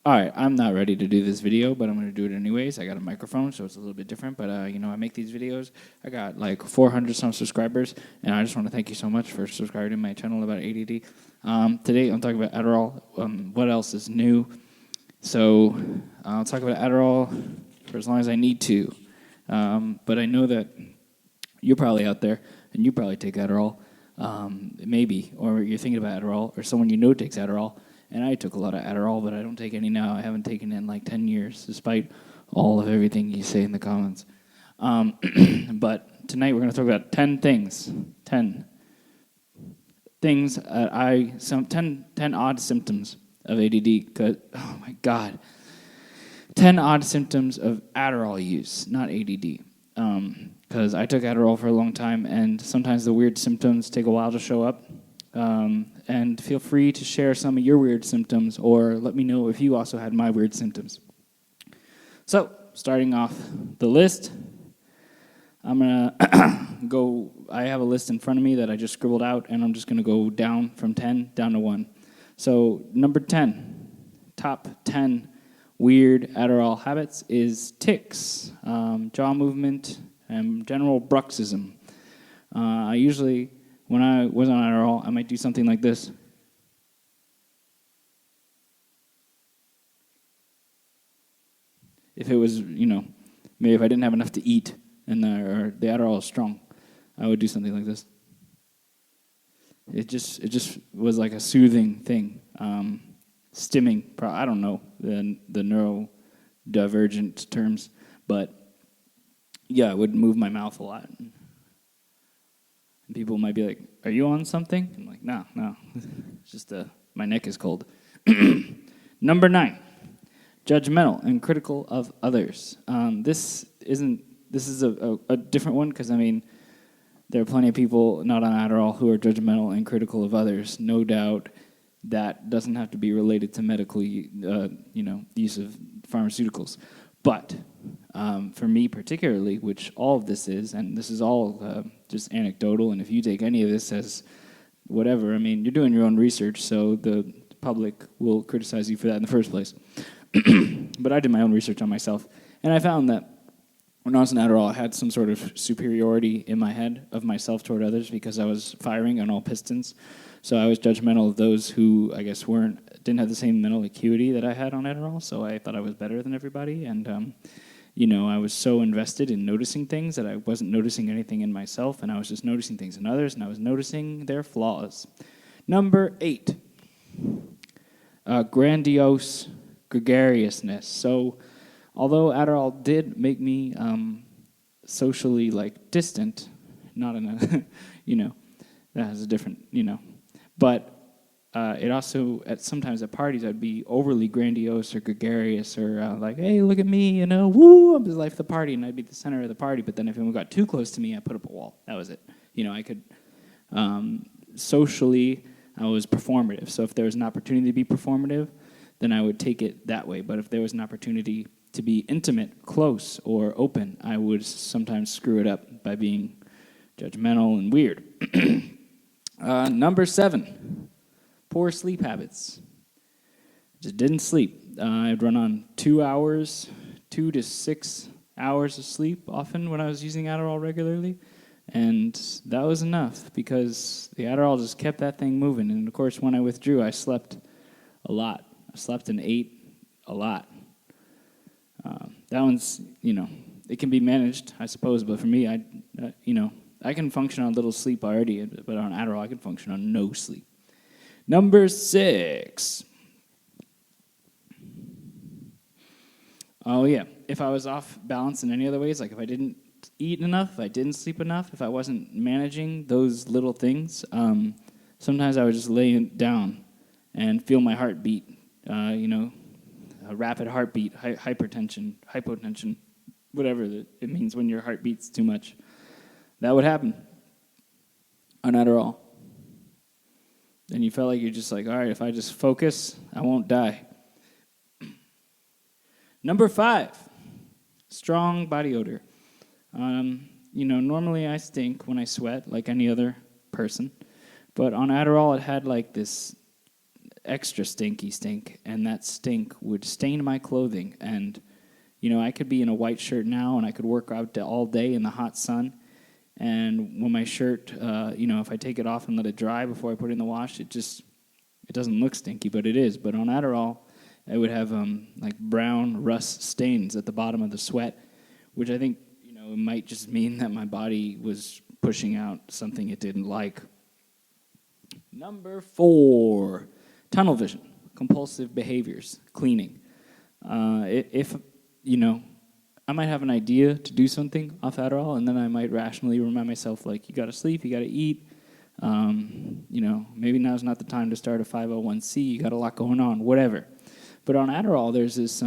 All right, I'm not ready to do this video, but I'm going to do it anyways. I got a microphone, so it's a little bit different. But, I make these videos. I got like 400 some subscribers, and I just want to thank you so much for subscribing to my channel about ADD. Today, I'm talking about Adderall. What else is new? So, I'll talk about Adderall for as long as I need to. But I know that you're probably out there, and you probably take Adderall, maybe, or you're thinking about Adderall, or someone you know takes Adderall. And I took a lot of Adderall, but I don't take any now. I haven't taken it in like 10 years, despite all of everything you say in the comments. But tonight we're going to talk about 10 things. 10 things, 10 odd symptoms of ADD. Oh my God. 10 odd symptoms of Adderall use, not ADD. Because I took Adderall for a long time, and sometimes the weird symptoms take a while to show up. And feel free to share some of your weird symptoms, or let me know if you also had my weird symptoms. So, starting off the list, I'm going to go, I have a list in front of me that I just scribbled out, and I'm just going to go down from 10 down to 1. So, number 10, top 10 weird Adderall habits is tics, jaw movement, and general bruxism. I usually... When I was on Adderall, I might do something like this. If it was, maybe if I didn't have enough to eat and or the Adderall is strong, I would do something like this. It just was like a soothing thing. Stimming, I don't know the neurodivergent terms, but yeah, it would move my mouth a lot. People might be like, "Are you on something?" I'm like, "No. It's just my neck is cold." Number 9, judgmental and critical of others. This is a different one because there are plenty of people not on Adderall who are judgmental and critical of others. No doubt that doesn't have to be related to medical, use of pharmaceuticals, but. For me particularly, which all of this is, and this is all just anecdotal, and if you take any of this as whatever, you're doing your own research, so the public will criticize you for that in the first place. But I did my own research on myself, and I found that when I was on Adderall, I had some sort of superiority in my head of myself toward others because I was firing on all pistons. So I was judgmental of those who, I guess, didn't have the same mental acuity that I had on Adderall, so I thought I was better than everybody, and I was so invested in noticing things that I wasn't noticing anything in myself, and I was just noticing things in others, and I was noticing their flaws. Number 8, grandiose gregariousness. So, although Adderall did make me socially, distant, not in a, that has a different, but it also, sometimes at parties, I'd be overly grandiose or gregarious or hey, look at me, woo, I'm the life of the party, and I'd be the center of the party. But then if anyone got too close to me, I put up a wall. That was it. I could, socially, I was performative. So if there was an opportunity to be performative, then I would take it that way. But if there was an opportunity to be intimate, close, or open, I would sometimes screw it up by being judgmental and weird. Number 7. Poor sleep habits. Just didn't sleep. I'd run on 2 to 6 hours of sleep often when I was using Adderall regularly. And that was enough because the Adderall just kept that thing moving. And of course, when I withdrew, I slept a lot. I slept and ate a lot. That one's, it can be managed, I suppose. But for me, I can function on little sleep already. But on Adderall, I can function on no sleep. Number 6. Oh, yeah. If I was off balance in any other ways, like if I didn't eat enough, if I didn't sleep enough, if I wasn't managing those little things, sometimes I would just lay down and feel my heartbeat, a rapid heartbeat, hypertension, hypotension, whatever it means when your heart beats too much. That would happen on Adderall. And you felt like you're just like, all right, if I just focus, I won't die. Number 5, strong body odor. Normally I stink when I sweat like any other person. But on Adderall, it had like this extra stinky stink, and that stink would stain my clothing. And, I could be in a white shirt now, and I could work out all day in the hot sun. And when my shirt, if I take it off and let it dry before I put it in the wash, it doesn't look stinky, but it is. But on Adderall, I would have like brown rust stains at the bottom of the sweat, which I think, it might just mean that my body was pushing out something it didn't like. Number 4, tunnel vision, compulsive behaviors, cleaning. If I might have an idea to do something off Adderall, and then I might rationally remind myself, like, you got to sleep, you got to eat. Maybe now's not the time to start a 501c. You got a lot going on, whatever. But on Adderall, there's this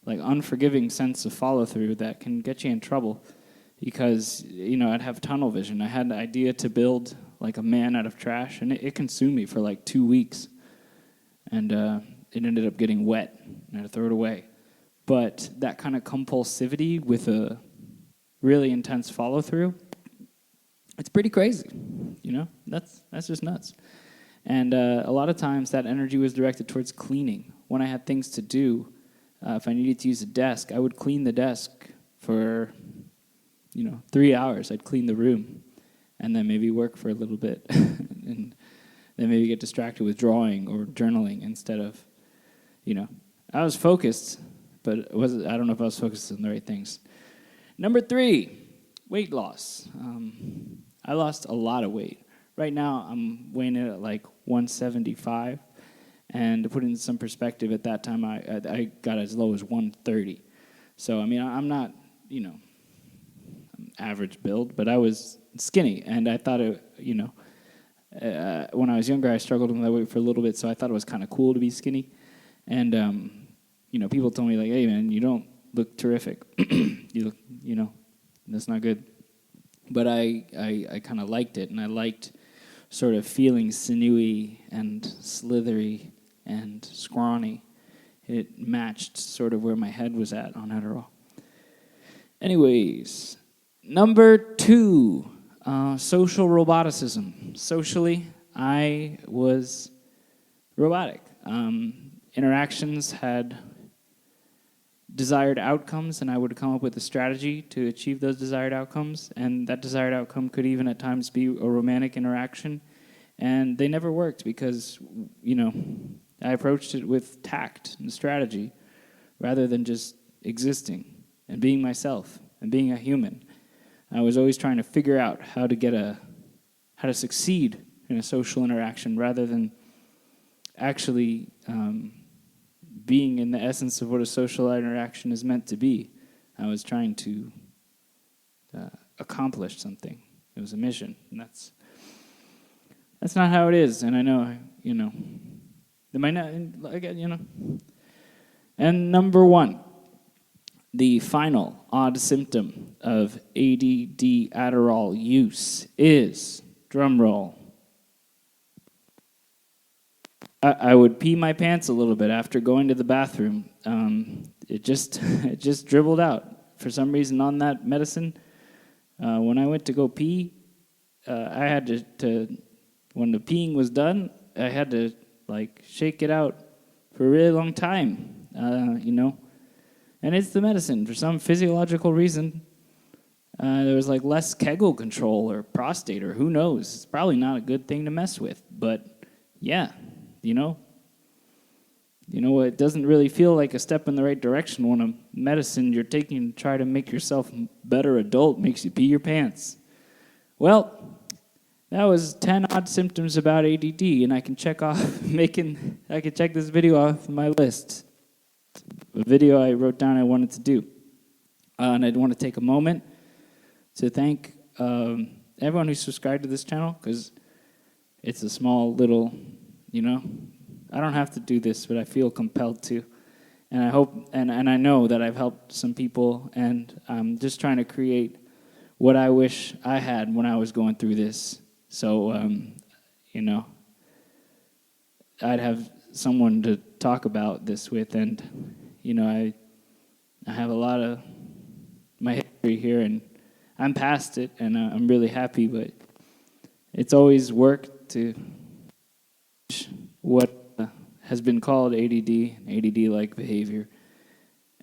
unforgiving sense of follow through that can get you in trouble, because I'd have tunnel vision. I had the idea to build like a man out of trash, and it consumed me for like 2 weeks, and it ended up getting wet, and I had to throw it away. But that kind of compulsivity with a really intense follow through, it's pretty crazy. That's just nuts. And a lot of times that energy was directed towards cleaning. When I had things to do, if I needed to use a desk, I would clean the desk for 3 hours. I'd clean the room, and then maybe work for a little bit, and then maybe get distracted with drawing or journaling instead of, I was focused, but I don't know if I was focused on the right things. Number 3, weight loss. I lost a lot of weight. Right now, I'm weighing it at like 175, and to put it in some perspective, at that time, I got as low as 130. So, I'm not, average build, but I was skinny, and I thought when I was younger, I struggled with my weight for a little bit, so I thought it was kind of cool to be skinny. And, people told me, like, hey, man, you don't look terrific. You look, that's not good. But I kind of liked it, and I liked sort of feeling sinewy and slithery and scrawny. It matched sort of where my head was at on Adderall. Anyways, number 2, social roboticism. Socially, I was robotic. Interactions had desired outcomes, and I would come up with a strategy to achieve those desired outcomes, and that desired outcome could even at times be a romantic interaction, and they never worked because, I approached it with tact and strategy rather than just existing and being myself and being a human. I was always trying to figure out how to succeed in a social interaction rather than actually being in the essence of what a social interaction is meant to be. I was trying to accomplish something. It was a mission, and that's not how it is. And I know, it might not, And number 1, the final odd symptom of ADD Adderall use is, drum roll, I would pee my pants a little bit after going to the bathroom. It just dribbled out. For some reason on that medicine, when I went to go pee, I had to when the peeing was done, I had to shake it out for a really long time, And it's the medicine. For some physiological reason, there was less Kegel control or prostate or who knows. It's probably not a good thing to mess with, but yeah. It doesn't really feel like a step in the right direction when a medicine you're taking to try to make yourself a better adult makes you pee your pants. Well, that was 10 odd symptoms about ADD, and I can check this video off my list. A video I wrote down I wanted to do. And I'd want to take a moment to thank everyone who subscribed to this channel, because it's a small little... I don't have to do this, but I feel compelled to. And I hope, and I know that I've helped some people, and I'm just trying to create what I wish I had when I was going through this. So, I'd have someone to talk about this with, and, I have a lot of my history here, and I'm past it, and I'm really happy, but it's always work to what has been called ADD, ADD-like behavior.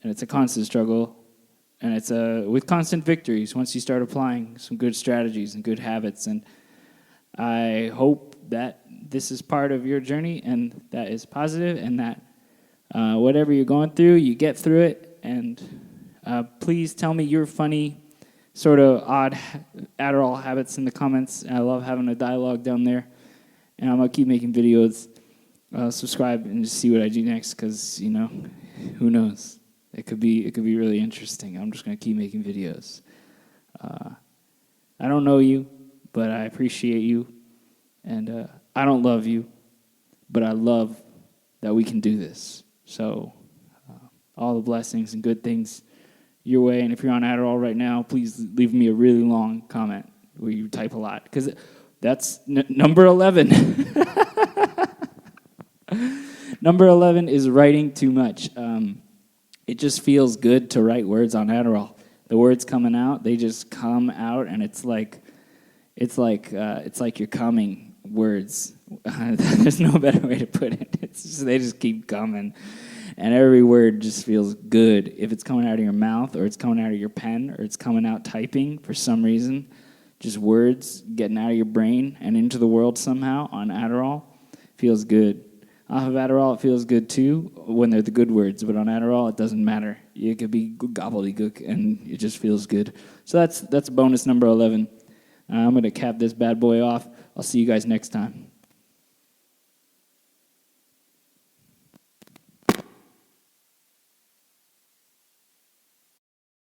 And it's a constant struggle, and it's with constant victories once you start applying some good strategies and good habits. And I hope that this is part of your journey, and that is positive, and that whatever you're going through, you get through it. And please tell me your funny, sort of odd Adderall habits in the comments. I love having a dialogue down there. And I'm going to keep making videos. Subscribe and just see what I do next, because, you know, who knows? It could be really interesting. I'm just going to keep making videos. I don't know you, but I appreciate you. And I don't love you, but I love that we can do this. So all the blessings and good things your way. And if you're on Adderall right now, please leave me a really long comment where you type a lot, because that's number 11. Number 11 is writing too much. It just feels good to write words on Adderall. The words coming out, they just come out, and it's like you're coming words. There's no better way to put it. They just keep coming, and every word just feels good. If it's coming out of your mouth, or it's coming out of your pen, or it's coming out typing for some reason, just words getting out of your brain and into the world somehow on Adderall feels good. Off of Adderall, it feels good too when they're the good words, but on Adderall, it doesn't matter. It could be gobbledygook, and it just feels good. So that's bonus number 11. I'm going to cap this bad boy off. I'll see you guys next time.